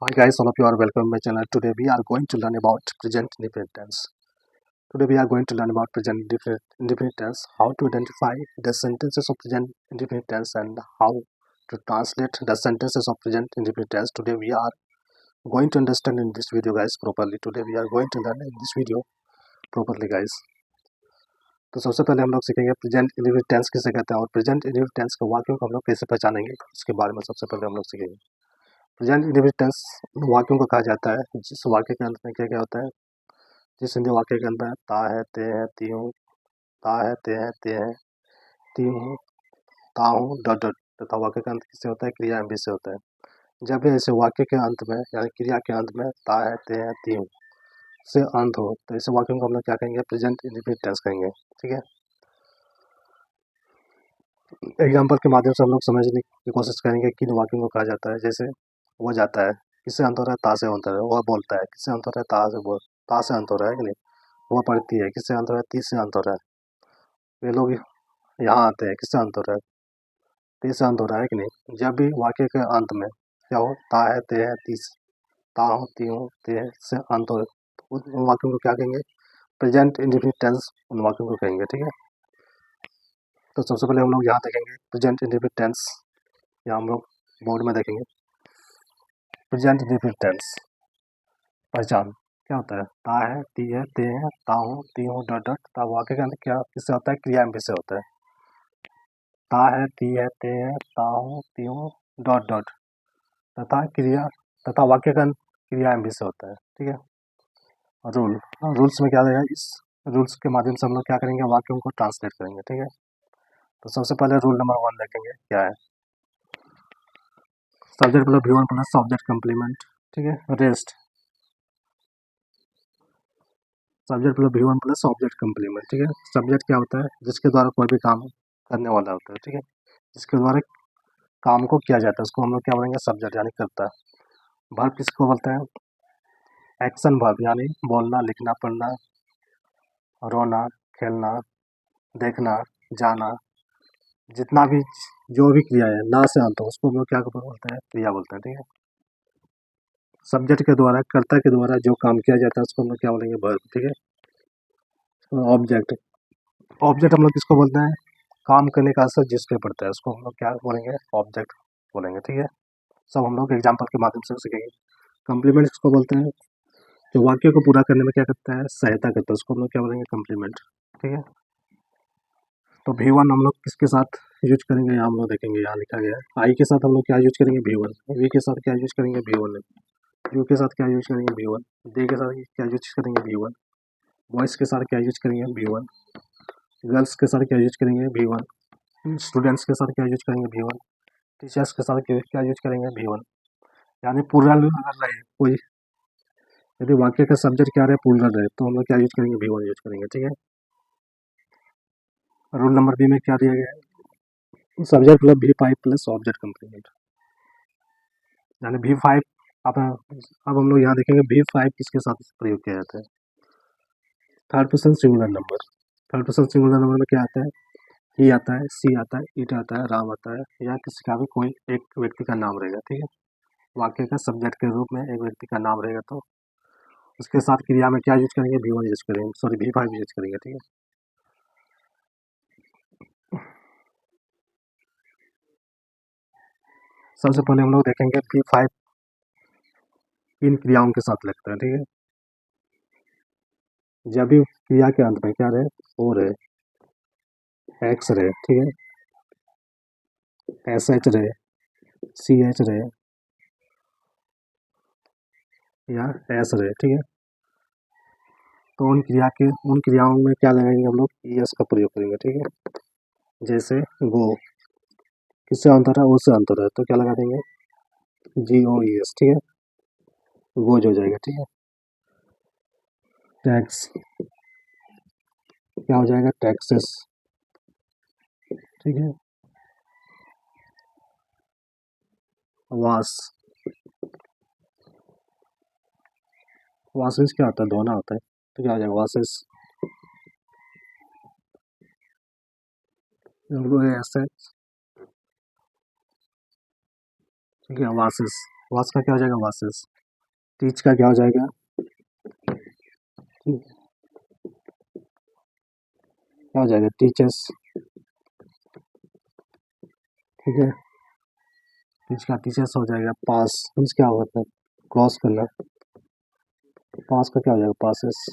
Hi guys, all of you are welcome to my channel. Today we are going to learn about present indefinite tense. Today we are going to learn about present indefinite tense, how to identify the sentences of present indefinite tense and how to translate the sentences of present indefinite tense. Today we are going to understand in this video guys properly. Today we are going to learn in this video properly guys. तो सबसे पहले हम लोग सीखेंगे present indefinite tense किसे कहते हैं और प्रेजेंट इंडेफिनिट टेंस के वाक्यों को हम लोग कैसे पहचानेंगे उसके बारे में सबसे पहले हम लोग सीखेंगे। प्रेजेंट इंडेफिनिट टेंस वाक्यों को कहा जाता है जिस वाक्य के अंत में क्या क्या होता है, जिस हिंदी वाक्य के अंदर ता है, ते है, ती हूँ, ता है, ते है, ते है, ती हूँ, ता हूँ, डॉट डॉट तथा वाक्य का अंत किससे होता है, क्रिया एम से होता है। जब भी ऐसे वाक्य के अंत में यानी क्रिया के अंत में ता है, ते है, ती हूँ से अंत हो तो ऐसे वाक्यों को हम लोग क्या कहेंगे, प्रेजेंट इंडेफिनिट टेंस कहेंगे। ठीक है, एग्जाम्पल के माध्यम से हम लोग समझने की कोशिश करेंगे किन वाक्यों को कहा जाता है। जैसे वो जाता है, किससे अंत हो रहा है, ता से अंत हो रहा है। वह बोलता है, किससे अंत हो रहा है, ता से अंत हो रहा है कि नहीं। वह पढ़ती है, किससे अंत हो रहा है, ती से अंत हो रहा है। ये लोग यहाँ आते हैं, किससे अंत हो रहा है, ती से अंत हो रहा है कि नहीं। जब भी वाक्य के अंत में क्या हो, ता है, ते है, ता हूँ, ती हूँ, ते है से अंत हो, उन वाक्यों को क्या कहेंगे, प्रेजेंट इंडेफिनिट टेंस उन वाक्यों को कहेंगे। ठीक है, तो सबसे पहले हम लोग यहाँ देखेंगे प्रेजेंट इंडेफिनिट टेंस। यहाँ हम लोग बोर्ड में देखेंगे प्रेजेंट इंडेफिनिट टेंस पहचान क्या होता है, ता है, ती है, ते है, ता हूँ, ती हूँ, डॉट डॉट ता वाक्य का अंत क्या किससे होता है, क्रिया एम से होता है। ता है, ती है, ते है, ता हूँ, ती हूँ, डॉट डॉट तथा क्रिया तथा वाक्य का अंत क्रिया एम से होता है। ठीक है, रूल रूल्स में क्या रहेगा, इस रूल्स के माध्यम से हम लोग क्या करेंगे, वाक्यों को ट्रांसलेट करेंगे। ठीक है, तो सबसे पहले रूल नंबर 1 देखेंगे क्या है, subject plus V1 plus object complement. ठीक है, rest subject plus V1 plus object complement. ठीक है, सब्जेक्ट क्या होता है, जिसके द्वारा कोई भी काम करने वाला होता है। ठीक है, जिसके द्वारा काम को किया जाता है उसको हम लोग क्या बोलेंगे, सब्जेक्ट यानी करता है। वर्ब किसको बोलते हैं, एक्शन वर्ब यानी बोलना, लिखना, पढ़ना, रोना, खेलना, देखना, जाना, जितना भी जो भी क्रिया है ना से अंत हो उसको हम लोग क्या बोलते हैं, क्रिया बोलते हैं। ठीक है, सब्जेक्ट के द्वारा, कर्ता के द्वारा जो काम किया जाता है उसको हम लोग क्या बोलेंगे, वर्ब। ठीक है, ऑब्जेक्ट ऑब्जेक्ट हम लोग किसको बोलते हैं, काम करने का असर जिस पे पड़ता है उसको हम लोग क्या बोलेंगे, ऑब्जेक्ट बोलेंगे। ठीक है, सब हम लोग एग्जाम्पल के माध्यम से सीखेंगे। कम्प्लीमेंट किसको बोलते हैं, जो वाक्य को पूरा करने में क्या करता है, सहायता करता है, उसको हम लोग क्या बोलेंगे, कम्प्लीमेंट। ठीक है, तो V1 हम लोग किसके साथ यूज करेंगे, यहाँ हम लोग देखेंगे, यहाँ लिखा गया है आई के साथ हम लोग क्या यूज करेंगे, V1। वी के साथ क्या यूज करेंगे, V1। यू के साथ क्या यूज करेंगे, V1। दे के साथ क्या यूज करेंगे, V1। बॉयज़ के साथ क्या यूज करेंगे, V1। गर्ल्स के साथ क्या यूज करेंगे, V1। स्टूडेंट्स के साथ क्या यूज करेंगे, V1। टीचर्स के साथ क्या यूज करेंगे, V1। यानी प्लूरल अगर रहे कोई, यदि वाक्य का सब्जेक्ट क्या रहे, प्लूरल रहे तो हम लोग क्या यूज करेंगे, V1 यूज करेंगे। ठीक है, रूल नंबर बी में क्या दिया गया है, subject plus V5 plus object complement यानी V5। अब हम लोग यहाँ देखेंगे V5 किसके साथ प्रयोग किया जाता है, third person singular number. Third person singular number में क्या आता है, ही आता है, सी आता है, ईट आता है, राम आता है, या किसी का भी कोई एक व्यक्ति का नाम रहेगा। ठीक है, वाक्य का सब्जेक्ट के रूप में एक व्यक्ति का नाम रहेगा तो उसके साथ क्रिया में क्या यूज करेंगे, V1 यूज करेंगे, सॉरी V5 यूज करेंगे। ठीक है, सबसे पहले हम लोग देखेंगे V5 किन क्रियाओं के साथ लगता है। ठीक है, जब भी क्रिया के अंत में क्या रहे, ओ रहे, एक्स रहे, ठीक है, SH रहे, CH रहे या एस रहे। ठीक है, तो उन क्रियाओं में क्या लगाएंगे, हम लोग ES का प्रयोग करेंगे। ठीक है, जैसे गो किससे अंत हो रहा है, ओ से अंत हो रहा है तो क्या लगा देंगे, GOES। ठीक है, गोज हो जाएगा। ठीक है, टैक्स क्या हो जाएगा, टैक्सेस। ठीक है, वास वासेस क्या होता है, धोना होता है तो क्या हो जाएगा, वासेस। ऐसे ठीक है, वासेस वॉस का क्या हो जाएगा? वॉसेस। टीच का क्या हो जाएगा? क्या हो जाएगा? टीचर्स। ठीक है, टीच का टीचर्स हो जाएगा। पास मीन्स क्या होता है? क्रॉस करना। पास का क्या हो जाएगा? पासेस।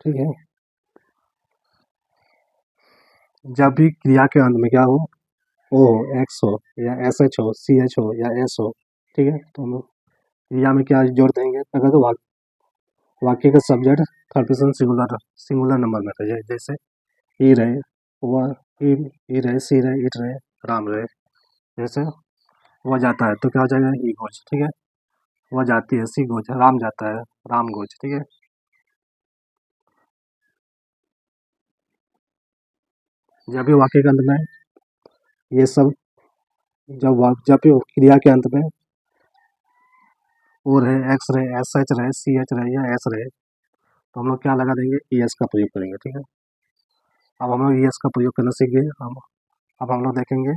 ठीक है, जब भी क्रिया के अंत में क्या हो, ओ हो, एक्स हो, या एस एच हो, सी एच हो, या एस हो, ठीक है, तो हम लोग क्रिया में क्या जोड़ देंगे? अगर तो वाक्य का subject third person singular singular number में रहे, जैसे ई रहे, वह ई रहे, सी रहे, इट रहे, राम रहे, जैसे वह जाता है तो क्या हो जाएगा? ई गोज। ठीक है, वह जाती है, सी गोज, राम जाता है, राम गोज। ठीक है, जब भी वाक्य के अंत में ये सब, जब भी क्रिया के अंत में ओ रहे, एक्स रहे, एस एच रहे, सी एच रहे, या एस रहे, तो हम लोग क्या लगा देंगे? ई एस का प्रयोग करेंगे। ठीक है, अब हम लोग ई एस का प्रयोग करना सीख गए। अब हम लोग देखेंगे,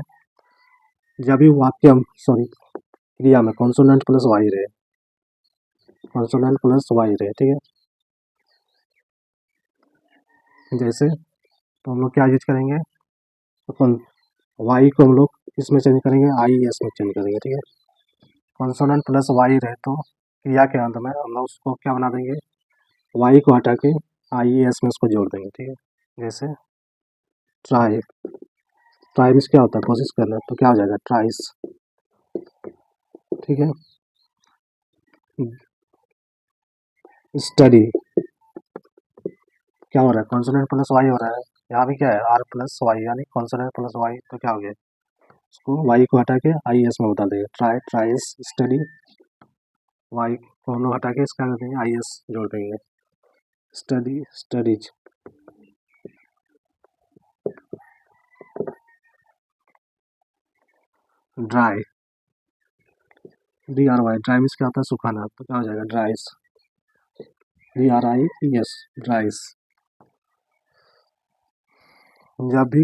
जब भी वाक्य, सॉरी, क्रिया में कॉन्सोनेंट प्लस वाई रहे, कॉन्सोनेंट प्लस वाई रहे, ठीक है, जैसे तो हम लोग क्या यूज करेंगे? तो वाई को हम लोग इसमें चेंज करेंगे, आई एस में चेंज करेंगे। ठीक है, कॉन्सोनेंट प्लस वाई रहे तो क्रिया के अंत में हम लोग उसको क्या बना देंगे? वाई को हटा के आई एस में उसको जोड़ देंगे। ठीक है, जैसे ट्राई, ट्राई मीन्स क्या होता है? कोशिश करना, तो क्या हो जाएगा? ट्राइस। ठीक है, स्टडी, क्या हो रहा है? कॉन्सोनेंट प्लस वाई हो रहा है, यहाँ भी क्या है? आर प्लस वाई, यानी कॉन्सोनेंट प्लस वाई, तो क्या हो गया? उसको वाई को हटा के आई एस में बता देंगे। ट्राई, ट्राइस, स्टडी, वाई को हम लोग हटा के इसका कर देंगे, आई एस जोड़ देंगे, study, studies. Dry, D R Y, dry means क्या होता है? सुखाना, तो क्या हो जाएगा? Dries, D R I E S, dries. जब भी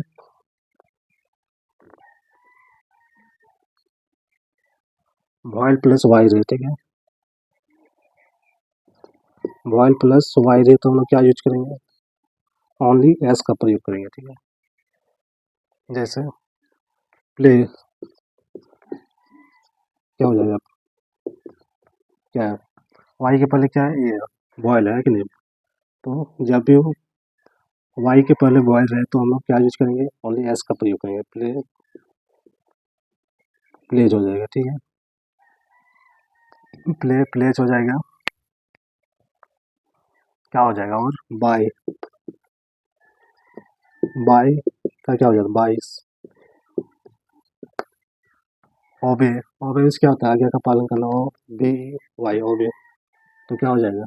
वॉइल प्लस वाई रहे, ठीक है, वॉइल प्लस वाई रहे तो हम लोग क्या यूज करेंगे? ओनली एस का प्रयोग करेंगे। ठीक है, जैसे प्ले, क्या हो जाएगा? क्या है? वाई के पहले क्या है? ये वॉइल है कि नहीं? तो जब भी वाई के पहले वॉइल रहे तो हम लोग क्या यूज करेंगे? ओनली एस का प्रयोग करेंगे। प्ले, प्लेज हो जाएगा। ठीक है, प्ले, प्लेज हो जाएगा। क्या हो जाएगा? और बाय, बाय का क्या हो जाएगा? बाईस। ओबे, ओबे मीन्स क्या होता है? आज्ञा का पालन करना, ओ बी वाई, ओबे, तो क्या हो जाएगा?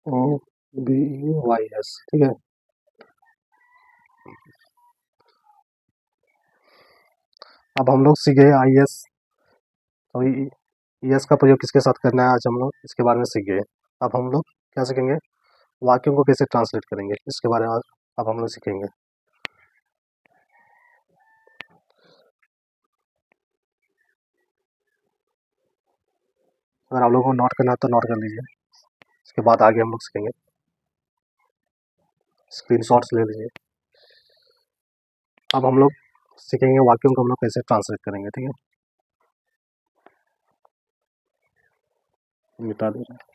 O B Y S. ठीक है, अब हम लोग सीखे आई एस, तो ई एस का प्रयोग किसके साथ करना है आज हम लोग इसके बारे में सीख गए। अब हम लोग क्या सीखेंगे? वाक्यों को कैसे ट्रांसलेट करेंगे इसके बारे में आज अब हम लोग सीखेंगे। अगर आप लोगों को नोट करना है तो नोट कर लीजिए, इसके बाद आगे हम लोग सीखेंगे। स्क्रीनशॉट्स ले लीजिए। अब हम लोग सीखेंगे वाक्यों को हम लोग कैसे ट्रांसलेट करेंगे। ठीक है, मिटा दे रहे हैं।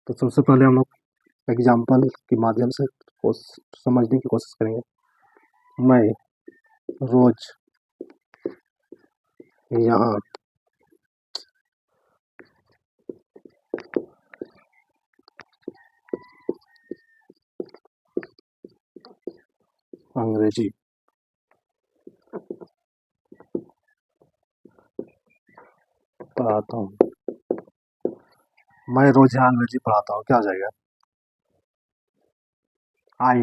तो सबसे पहले हम लोग एग्जाम्पल के माध्यम से समझने की कोशिश करेंगे। मैं रोज यहाँ अंग्रेजी पढ़ाता हूँ। मैं रोज यहाँ अंग्रेजी पढ़ाता हूँ, क्या हो जाएगा? आई,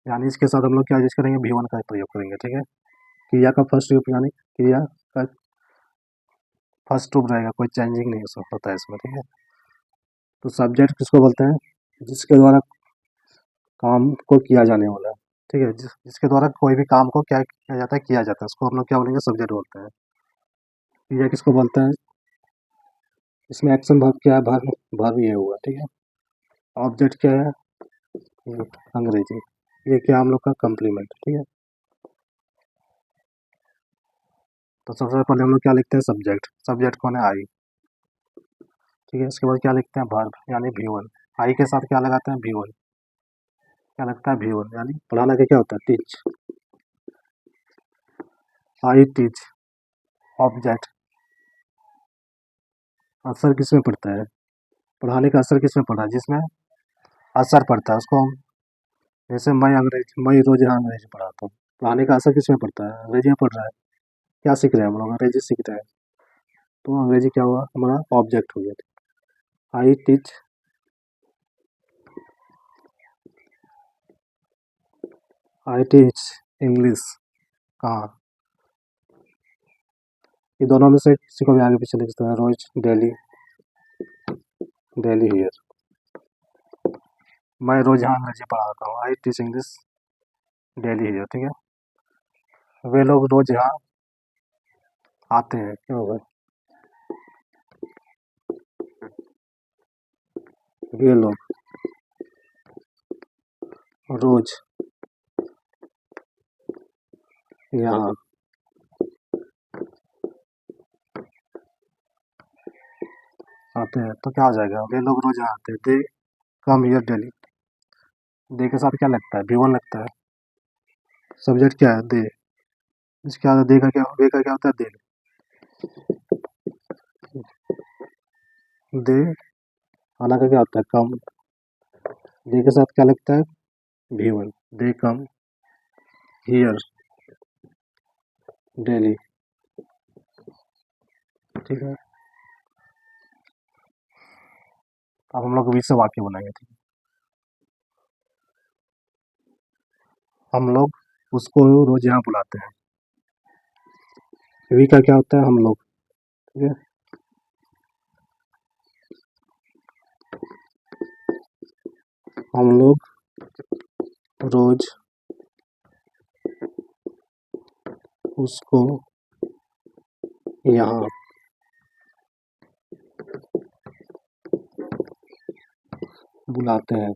यानी इसके साथ हम लोग क्या यूज करेंगे, भी वन का प्रयोग करेंगे। ठीक है, क्रिया का फर्स्ट रूप यानी क्रिया का फर्स्ट रूप रहेगा, कोई चेंजिंग नहीं होता है इसमें। ठीक है, तो सब्जेक्ट किसको बोलते हैं, जिसके द्वारा काम को किया जाने वाला है। ठीक है, जिसके द्वारा कोई भी काम को क्या किया जाता है, किया जाता है, उसको हम लोग क्या बोलेंगे, सब्जेक्ट बोलते हैं। क्रिया किसको बोलते हैं, इसमें एक्शन वर्ब क्या है, वर्ब ये हुआ। ठीक है, ऑब्जेक्ट क्या है, ये अंग्रेजी, ये क्या हम लोग का कम्प्लीमेंट। ठीक है, तो सबसे पहले हम लोग क्या लिखते हैं, सब्जेक्ट, सब्जेक्ट कौन है, आई। ठीक है, इसके बाद क्या लिखते हैं, वर्ब यानी भी वन, आई के साथ क्या लगाते हैं, भी वन, क्या लगता है, भी वन, यानी पढ़ाना का क्या होता है, टीच, आई टीच। ऑब्जेक्ट, असर किसमें पड़ता है, पढ़ाने का असर किसमें पड़ा है, जिसमें असर पड़ता है उसको हम, जैसे मैं रोज यहाँ अंग्रेजी पढ़ाता हूँ, पढ़ाने का असर किसमें पड़ता है, अंग्रेजी में पढ़ रहा है, क्या सीख रहे हैं हम लोग, अंग्रेजी सीख रहे हैं, तो अंग्रेजी क्या हुआ, हमारा ऑब्जेक्ट हो गया। I teach, I teach English, कहाँ, ये दोनों में से किसी को भी आगे पीछे लिख सकते हैं, रोज, डेली, डेली हियर, मैं रोज यहाँ अंग्रेजी पढ़ाता हूँ, I teach English daily here. ठीक है, वे लोग रोज यहाँ आते हैं, क्या होगा, वे लोग रोज यहाँ आते हैं, तो क्या हो जाएगा, वे लोग रोज यहाँ आते हैं, दे कम हियर डेली, दे के साथ क्या लगता है, भी वन लगता है, सब्जेक्ट क्या है, दे, इसके बाद दे का क्या, वे का क्या होता है, दे, दे आना का क्या होता है, कम, दे के साथ क्या लगता है, भी one, they come here daily. ठीक है, अब हम लोग वी से वाक्य बनाएंगे। ठीक है, हम लोग उसको रोज यहाँ बुलाते हैं, वी का क्या होता है, हम लोग। ठीक है, हम लोग रोज उसको यहाँ बुलाते हैं,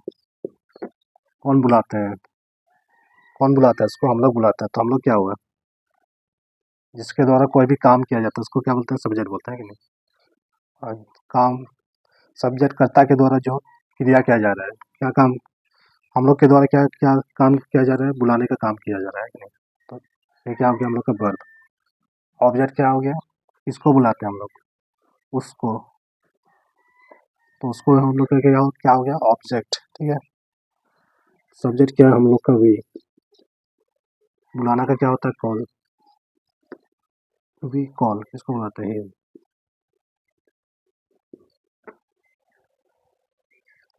कौन बुलाते हैं, कौन बुलाता है उसको, हम लोग बुलाते हैं, तो हम लोग क्या हुआ, जिसके द्वारा कोई भी काम किया जाता है उसको क्या बोलते हैं, सब्जेक्ट बोलते हैं कि नहीं। और काम, सब्जेक्ट कर्ता के द्वारा जो क्रिया किया जा रहा है, क्या काम, हम लोग के द्वारा क्या क्या काम किया जा रहा है, बुलाने का काम किया जा रहा है कि नहीं, तो ये क्या हो गया हम लोग का वर्ब। ऑब्जेक्ट क्या हो गया, किसको बुलाते हैं हम लोग, उसको, तो उसको हम लोग का क्या हो गया, ऑब्जेक्ट। ठीक है, सब्जेक्ट क्या है हम लोग का, वी, बुलाना का क्या होता है, कॉल, वी कॉल किसको बुलाते हैं,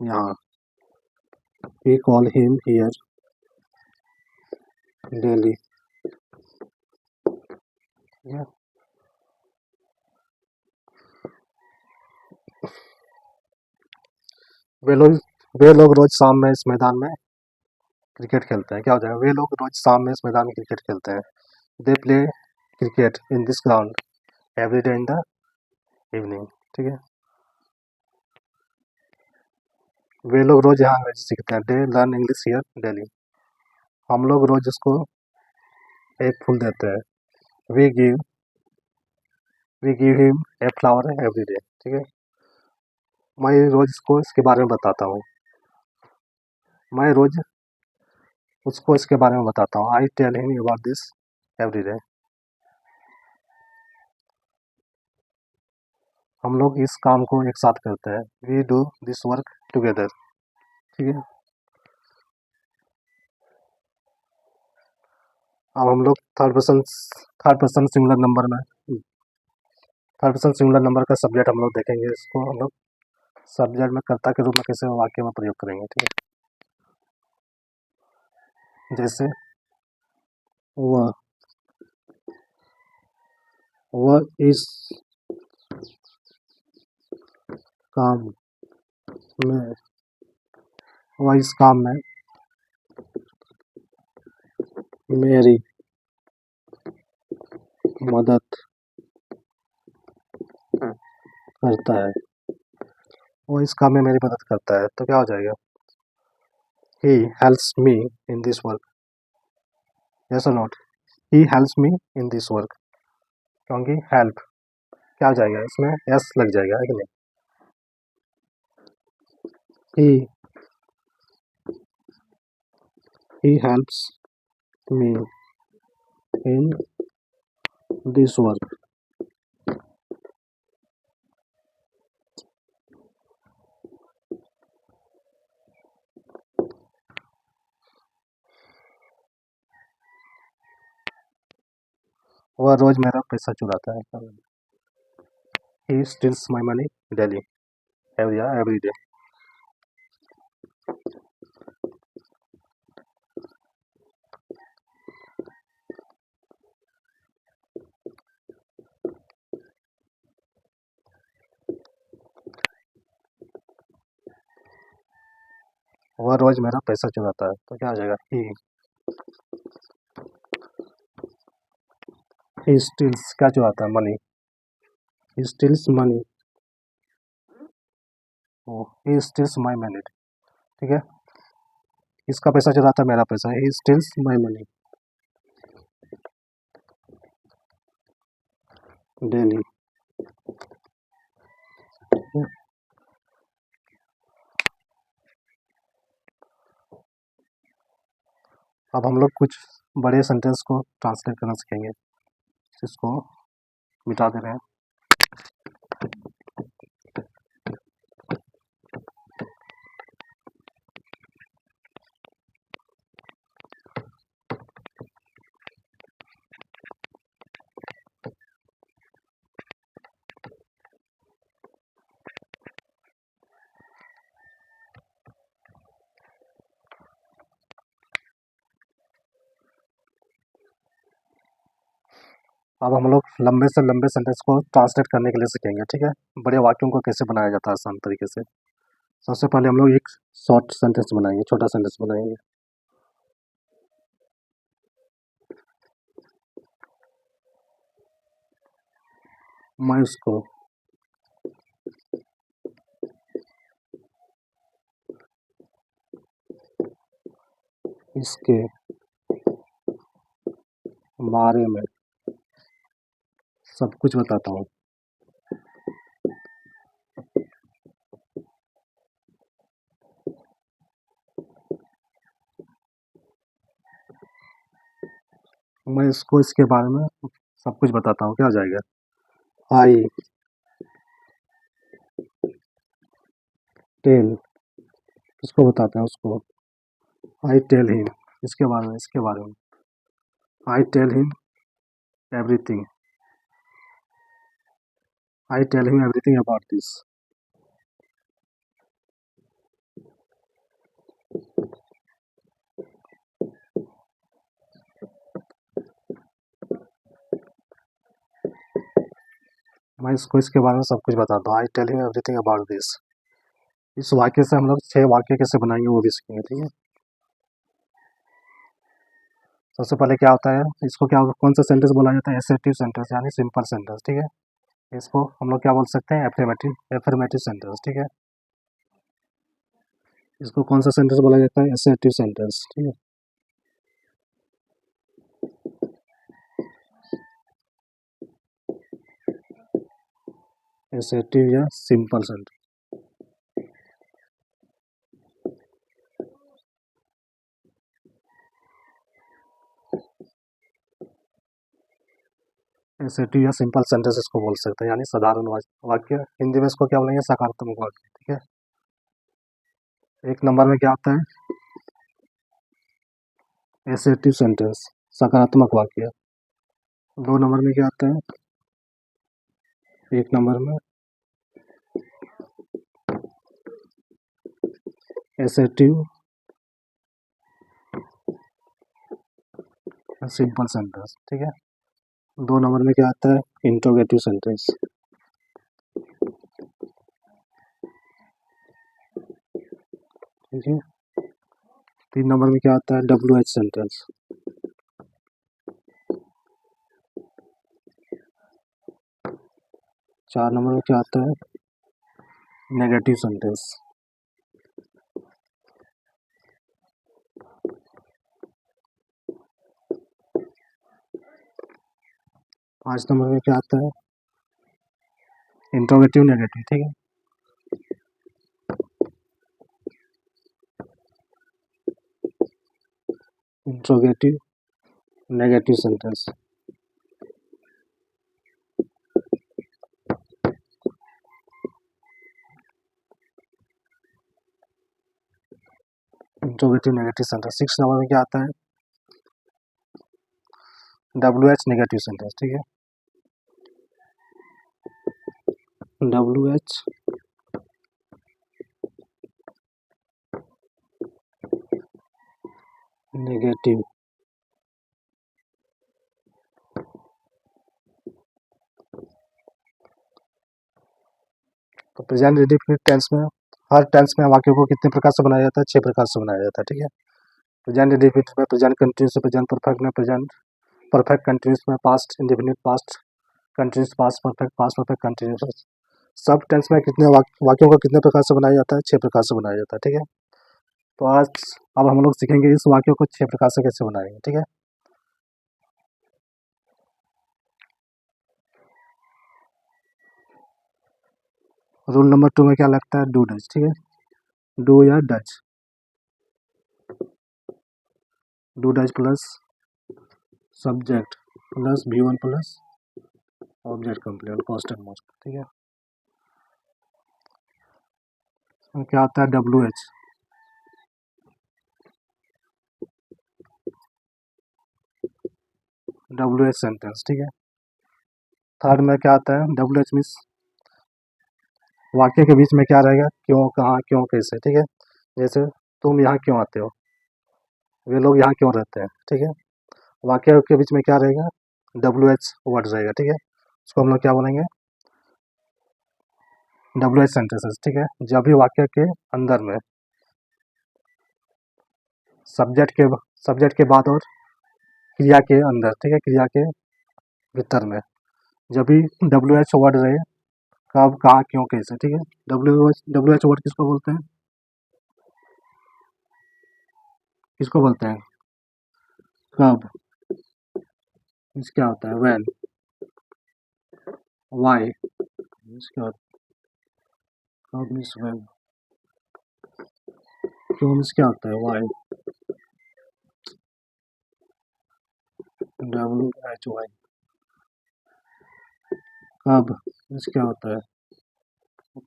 यहाँ, we call him here daily. ठीक है, वे लोग वे लोग रोज शाम में इस मैदान में क्रिकेट खेलते हैं, क्या हो जाएगा, वे लोग रोज शाम में इस मैदान में क्रिकेट खेलते हैं, they play cricket in this ground every day in the evening. ठीक है, वे लोग रोज यहाँ अंग्रेजी सीखते हैं, they learn English here daily, हम लोग रोज उसको एक फूल देते हैं, we give we give him a flower every day. ठीक है, मैं रोज इसको इसके बारे में बताता हूँ, मैं रोज उसको इसके बारे में बताता हूँ, I tell him about this every day, हम लोग इस काम को एक साथ करते हैं, we do this work together. ठीक है, अब हम लोग थर्ड पर्सन सिंगुलर नंबर में, थर्ड पर्सन सिंगुलर नंबर का सब्जेक्ट हम लोग देखेंगे, इसको हम लोग सब्जेक्ट में कर्ता के रूप में कैसे वाक्य में प्रयोग करेंगे। ठीक है, जैसे वह वह इस काम में वह इस काम में मेरी मदद करता है। वो इस काम में मेरी मदद करता है, तो क्या हो जाएगा? He helps me in this work. Yes और not? He helps me in this work, क्योंकि हेल्प क्या हो जाएगा, इसमें यस लग जाएगा, है कि नहीं? He helps me in this work. वह रोज मेरा पैसा चुराता है। He steals my money daily, every day. वह रोज मेरा पैसा चुराता है, तो क्या हो जाएगा? ही स्टील्स क्या चुराता है? Money. He steals money. He steals my money, ठीक है। इसका पैसा चुराता है, मेरा पैसा। He steals my money daily. अब हम लोग कुछ बड़े सेंटेंस को ट्रांसलेट करना सीखेंगे, इसको मिटा दे रहे हैं। अब हम लोग लंबे से लंबे सेंटेंस को ट्रांसलेट करने के लिए सीखेंगे, ठीक है। बड़े वाक्यों को कैसे बनाया जाता है आसान तरीके से। सबसे पहले हम लोग एक शॉर्ट सेंटेंस बनाएंगे, छोटा सेंटेंस बनाएंगे। मैं उसको इसके बारे में सब कुछ बताता हूँ। मैं इसको इसके बारे में सब कुछ बताता हूँ, क्या हो जाएगा? आई टेल, किसको बताते हैं? उसको। आई टेल हिम, इसके बारे में, इसके बारे में। I tell him everything. I tell him everything about this. मैं इसको इसके बारे में सब कुछ बताता हूँ। I tell him everything about this. इस वाक्य से हम लोग 6 वाक्य कैसे बनाएंगे वो भी सीखेंगे, ठीक है। सबसे पहले क्या होता है, इसको क्या कौन सा सेंटेंस बोला जाता है? एसर्टिव सेंटेंस, यानी सिंपल सेंटेंस, ठीक है। इसको हम लोग क्या बोल सकते हैं? एफर्मेटिव सेंटेंस, ठीक है। इसको कौन सा सेंटेंस बोला जाता है? एसर्टिव सेंटेंस, ठीक है। एसर्टिव या सिंपल सेंटेंस। एसर्टिव या सिंपल सेंटेंस इसको बोल सकते हैं, यानी साधारण वाक्य। हिंदी में इसको क्या बोलेंगे? सकारात्मक वाक्य, ठीक है। एक नंबर में क्या आता है? एसर्टिव सेंटेंस, सकारात्मक वाक्य। 2 नंबर में क्या आता है? एक नंबर में एसर्टिव सिंपल सेंटेंस, ठीक है। 2 नंबर में क्या आता है? Interrogative sentence. ठीक है। 3 नंबर में क्या आता है? WH sentence. 4 नंबर में क्या आता है? Negative sentence. 5 नंबर में क्या आता है? इंट्रोगेटिव नेगेटिव, ठीक है। Interrogative negative sentence. Interrogative negative sentence. 6 number में क्या आता है? WH नेगेटिव सेंटेंस, ठीक है। WH negative. तो प्रेजेंट इंडेफिनिट टेंस में हर टेंस में वाक्यों को कितने प्रकार से बनाया जाता है? 6 प्रकार से बनाया जाता है, ठीक है। प्रेजेंट इंडेफिनिट में, प्रेजेंट कंटिन्यूस में, प्रेजेंट परफेक्ट में, प्रेजेंट परफेक्ट कंटिन्यूस में, past indefinite, past continuous, past perfect continuous. सब टेंस में कितने वाक्यों को कितने प्रकार से बनाया जाता है? 6 प्रकार से बनाया जाता है, ठीक है। तो आज अब हम लोग सीखेंगे इस वाक्यों को 6 प्रकार से कैसे बनाएंगे, ठीक है। रूल नंबर 2 में क्या लगता है? डू डज, ठीक है। डू या does. Do does plus subject plus V1 plus object complete question mark, ठीक है। क्या आता है? WH। WH सेंटेंस, ठीक है। थर्ड में क्या आता है? WH मीन्स वाक्य के बीच में क्या रहेगा? क्यों, कहाँ, क्यों, कैसे, ठीक है। जैसे तुम यहाँ क्यों आते हो? वे लोग यहाँ क्यों रहते हैं, ठीक है। वाक्य के बीच में क्या रहेगा? WH वर्ड रहेगा, ठीक है। उसको हम लोग क्या बोलेंगे? WH सेंटेंसेस, ठीक है। जब भी वाक्य के अंदर में सब्जेक्ट के बाद और क्रिया के अंदर, ठीक है, क्रिया के भीतर में जब भी WH वर्ड रहे, कब, कहाँ, क्यों, कैसे, ठीक है। WH वर्ड किसको बोलते हैं? किसको बोलते हैं? कब मीन्स क्या होता है? व्हेन। व्हाई मीन्स क्या होता है? कब मीन्स व्हेन। क्यों मीन्स क्या होता है? व्हाई। WHY। कब मीन्स क्या होता है?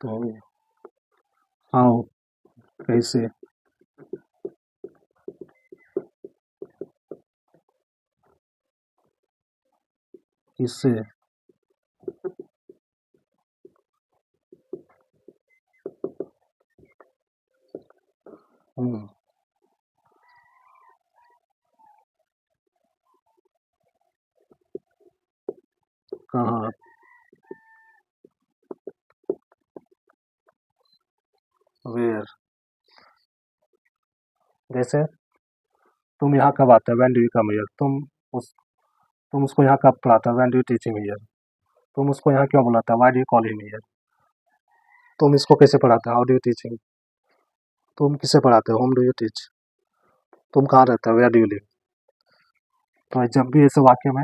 तो हाउ कैसे। किससे। हम्म, कहाँ। वेयर। जैसे तुम यहाँ कब आते हो? When do you come here. तुम उसको यहाँ कब पढ़ाते हो? When do you teach him here. तुम उसको यहाँ क्यों बुलाते हो? Why do you call him here. तुम इसको कैसे पढ़ाते हो? How do you teach him. तुम किसे पढ़ाते हो? Whom do you teach. तुम कहाँ रहते हो? Where do you live. तो जब भी ऐसे वाक्य में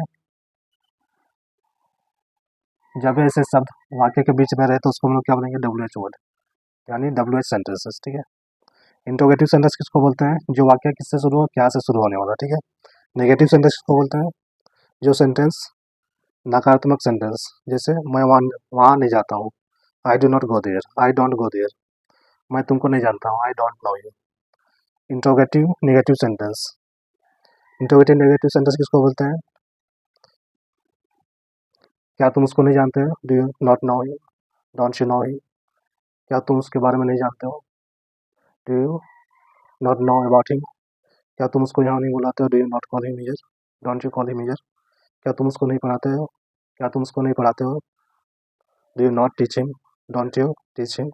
जब भी ऐसे शब्द वाक्य के बीच में रहे तो उसको हम लोग क्या बोलेंगे? WH वर्ड, यानी WH सेंटेंसेस, ठीक है। इंट्रोगेटिव सेंटेंस किसको बोलते हैं? जो वाक्य किससे शुरू हो? क्या से शुरू होने वाला, ठीक है। नेगेटिव सेंटेंस किसको बोलते हैं? जो सेंटेंस नकारात्मक सेंटेंस, जैसे मैं वहाँ वहाँ नहीं जाता हूँ। I do not go there. I don't go there. मैं तुमको नहीं जानता हूँ। I don't know you. Interrogative negative sentence. Interrogative negative sentence किसको बोलते हैं? क्या तुम उसको नहीं जानते हो? Do you not know him. Don't you know him. क्या तुम उसके बारे में नहीं जानते हो? Do you not know about him. क्या तुम उसको यहाँ नहीं बुलाते हो? Do you not call him here. Don't you call him year? क्या तुम उसको नहीं पढ़ाते हो? क्या तुम उसको नहीं पढ़ाते हो? Do you not teach him? Don't you teach him?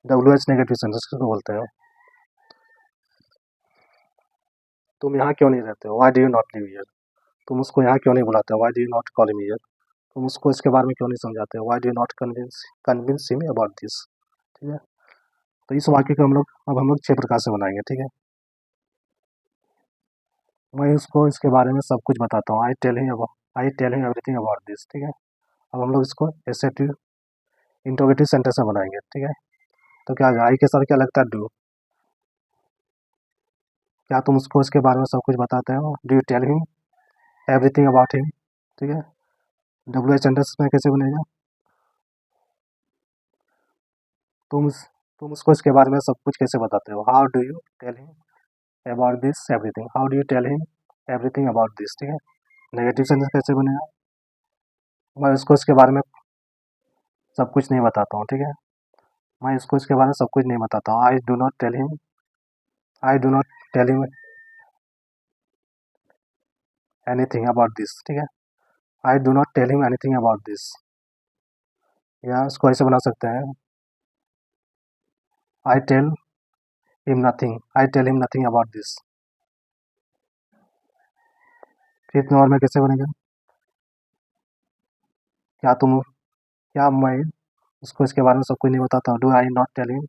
WH negative sentence किसको बोलते हैं? तुम यहाँ क्यों नहीं रहते हो? Why do you not live here? तुम उसको यहाँ क्यों नहीं बुलाते हो? Why do you not call him here? तुम उसको इसके बारे में क्यों नहीं समझाते हो? Why do you not convince him about this? ठीक है? तो इस वाक्य को हम लोग 6 प्रकार से बनाएंगे, ठीक है? मैं उसको इसके बारे में सब कुछ बताता हूँ। I tell him everything about this, ठीक है? अब हम लोग इसको एसेटिव इंट्रोगेटिव सेंटेंस में बनाएंगे, ठीक है? तो क्या आई के साथ क्या लगता है? डू। क्या तुम उसको इसके बारे में सब कुछ बताते हो? Do you tell him everything about him? ठीक है? WH सेंटेंस में कैसे बनेगा? तुम तुम उसको इसके बारे में सब कुछ कैसे बताते हो? How do you tell him about this everything? How do you tell him everything about this? ठीक है? नेगेटिव सेंटेंस कैसे बनेगा? मैं उसको इसके बारे में सब कुछ नहीं बताता हूँ, ठीक है? मैं इसको इसके बारे में सब कुछ नहीं बताता हूँ। I do not tell him anything about this, ठीक है? I do not tell him anything about this. या इसको ऐसे बना सकते हैं, I tell him nothing about this. Fifth number में कैसे बनेगा? क्या तुम क्या मैं उसको इसके बारे में सब कुछ नहीं बताता हूँ? Do I not tell him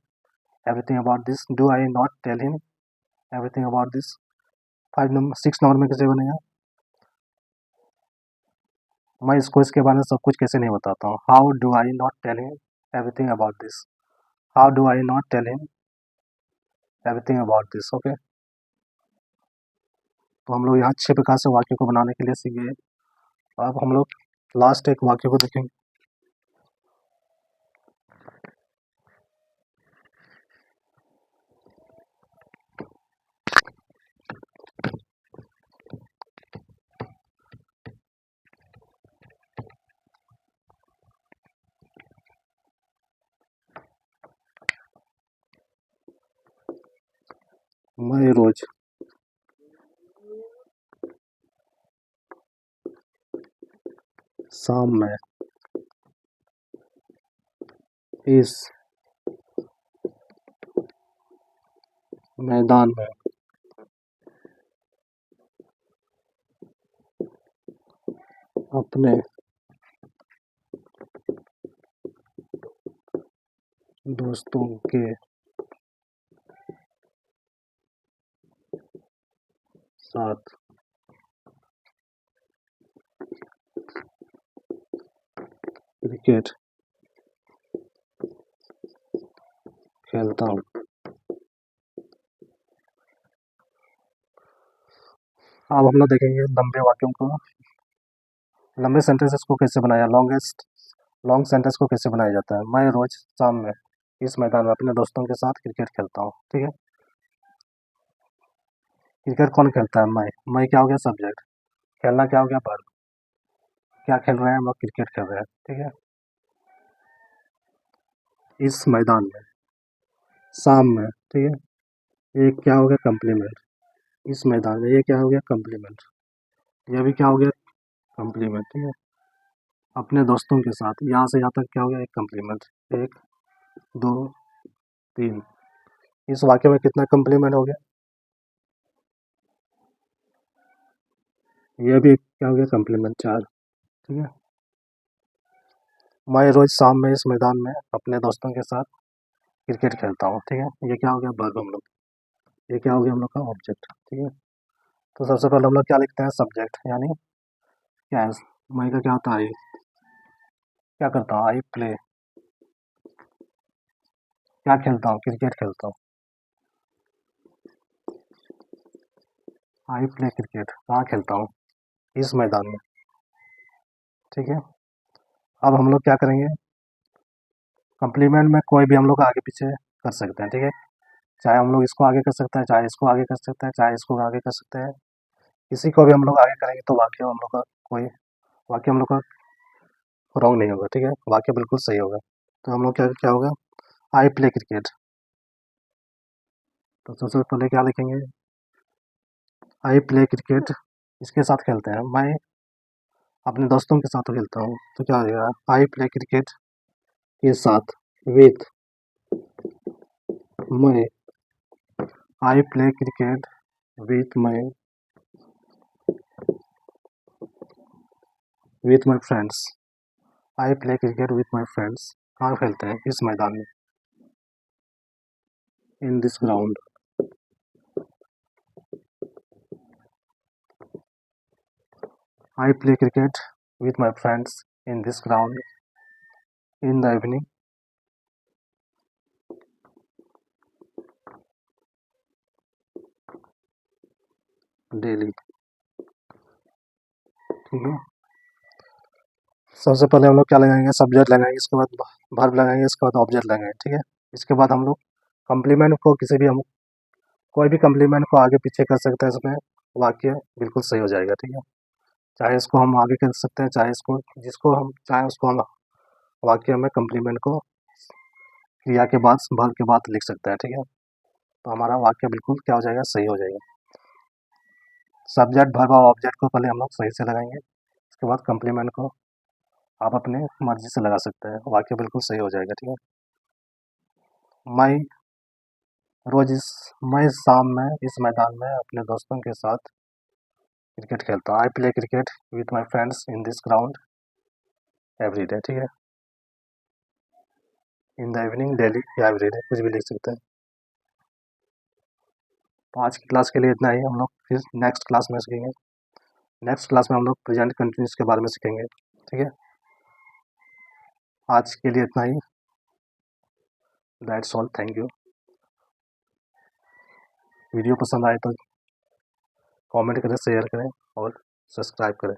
everything about this? Do I not tell him everything about this? 6 number में कैसे बनेगा? मैं इसको इसके बारे में सब कुछ कैसे नहीं बताता हूँ? How do I not tell him everything about this? How do I not tell him everything about this? Okay, तो हम लोग यहाँ 6 प्रकार से वाक्य को बनाने के लिए सीख गए। अब हम लोग लास्ट एक वाक्य को देखेंगे। मैं रोज शाम में इस मैदान में अपने दोस्तों के साथ क्रिकेट खेलता हूँ। अब हम लोग देखेंगे लंबे वाक्यों को, लंबे सेंटेंसेस को कैसे बनाया, लॉन्ग सेंटेंस को कैसे बनाया जाता है। मैं रोज शाम में इस मैदान में अपने दोस्तों के साथ क्रिकेट खेलता हूँ, ठीक है? क्रिकेट कौन खेलता है? मैं क्या हो गया? सब्जेक्ट। खेलना क्या हो गया? वर्ब। क्या खेल रहे हैं? हम लोग क्रिकेट खेल रहे हैं, ठीक है? इस मैदान में, शाम में, ठीक है? ये क्या हो गया? कम्प्लीमेंट। इस मैदान में, ये क्या हो गया? कम्प्लीमेंट। ये भी क्या हो गया? कम्प्लीमेंट, ठीक है? अपने दोस्तों के साथ, यहाँ से यहाँ तक क्या हो गया? एक कम्प्लीमेंट। 1 2 3। इस वाक्य में कितना कम्प्लीमेंट हो गया? ये भी क्या हो गया? कम्प्लीमेंट 4, ठीक है? मैं रोज शाम में इस मैदान में अपने दोस्तों के साथ क्रिकेट खेलता हूँ, ठीक है? ये क्या हो गया? वर्ब हम लोग। ये क्या हो गया? हम लोग का ऑब्जेक्ट, ठीक है? तो सबसे पहले हम लोग क्या लिखते हैं? सब्जेक्ट, यानी क्या है? मैं का क्या होता है? आई। क्या करता हूँ? I play. क्या खेलता हूँ? क्रिकेट खेलता हूँ। I play cricket. कहाँ खेलता हूँ? इस मैदान में, ठीक है? अब हम लोग क्या करेंगे? कम्प्लीमेंट में कोई भी हम लोग आगे पीछे कर सकते हैं, ठीक है? चाहे हम लोग इसको आगे कर सकते हैं, चाहे इसको आगे कर सकते हैं, चाहे इसको आगे कर सकते हैं। किसी को भी हम लोग आगे करेंगे तो वाक्य हम लोग का रॉन्ग नहीं होगा, ठीक है? वाक्य बिल्कुल सही होगा। तो हम लोग क्या क्या होगा? I play cricket. तो सबसे पहले क्या लिखेंगे? आई प्ले क्रिकेट इसके साथ खेलते हैं, मैं अपने दोस्तों के साथ खेलता हूँ, तो क्या हो जाएगा, आई प्ले क्रिकेट के साथ with my, I play cricket with my friends, I play cricket with my friends. कहाँ खेलते हैं, इस मैदान में, इन this ground, I play cricket with my friends in this ground in the evening daily. ठीक है, सबसे पहले हम लोग क्या लगाएंगे, सब्जेक्ट लगाएंगे, इसके बाद वर्ब लगाएंगे, इसके बाद ऑब्जेक्ट लगाएंगे। ठीक है, इसके बाद हम लोग कम्प्लीमेंट को किसी भी, हम कोई भी कम्प्लीमेंट को आगे पीछे कर सकते हैं, इसमें वाक्य बिल्कुल सही हो जाएगा। ठीक है, चाहे इसको हम आगे कर सकते हैं, चाहे इसको, जिसको हम चाहें उसको हम वाक्य में कम्प्लीमेंट को क्रिया के बाद, वर्ब के बाद लिख सकते हैं। ठीक है, तो हमारा वाक्य बिल्कुल क्या हो जाएगा, सही हो जाएगा। सब्जेक्ट वर्ब और ऑब्जेक्ट को पहले हम लोग सही से लगाएंगे, उसके बाद कम्प्लीमेंट को आप अपने मर्जी से लगा सकते हैं, वाक्य बिल्कुल सही हो जाएगा। ठीक है, मैं मैं शाम में इस मैदान में अपने दोस्तों के साथ क्रिकेट खेलता हूँ, I play cricket with my friends in this ground every day. ठीक है, इन द इवनिंग डेली या एवरी डे, कुछ भी लिख सकते हैं। तो आज की क्लास के लिए इतना ही, हम लोग फिर नेक्स्ट क्लास में सीखेंगे। नेक्स्ट क्लास में हम लोग प्रेजेंट कंटिन्यूस के बारे में सीखेंगे। ठीक है, आज के लिए इतना ही, that's all, thank you. Video पसंद आए तो कमेंट करें, शेयर करें और सब्सक्राइब करें।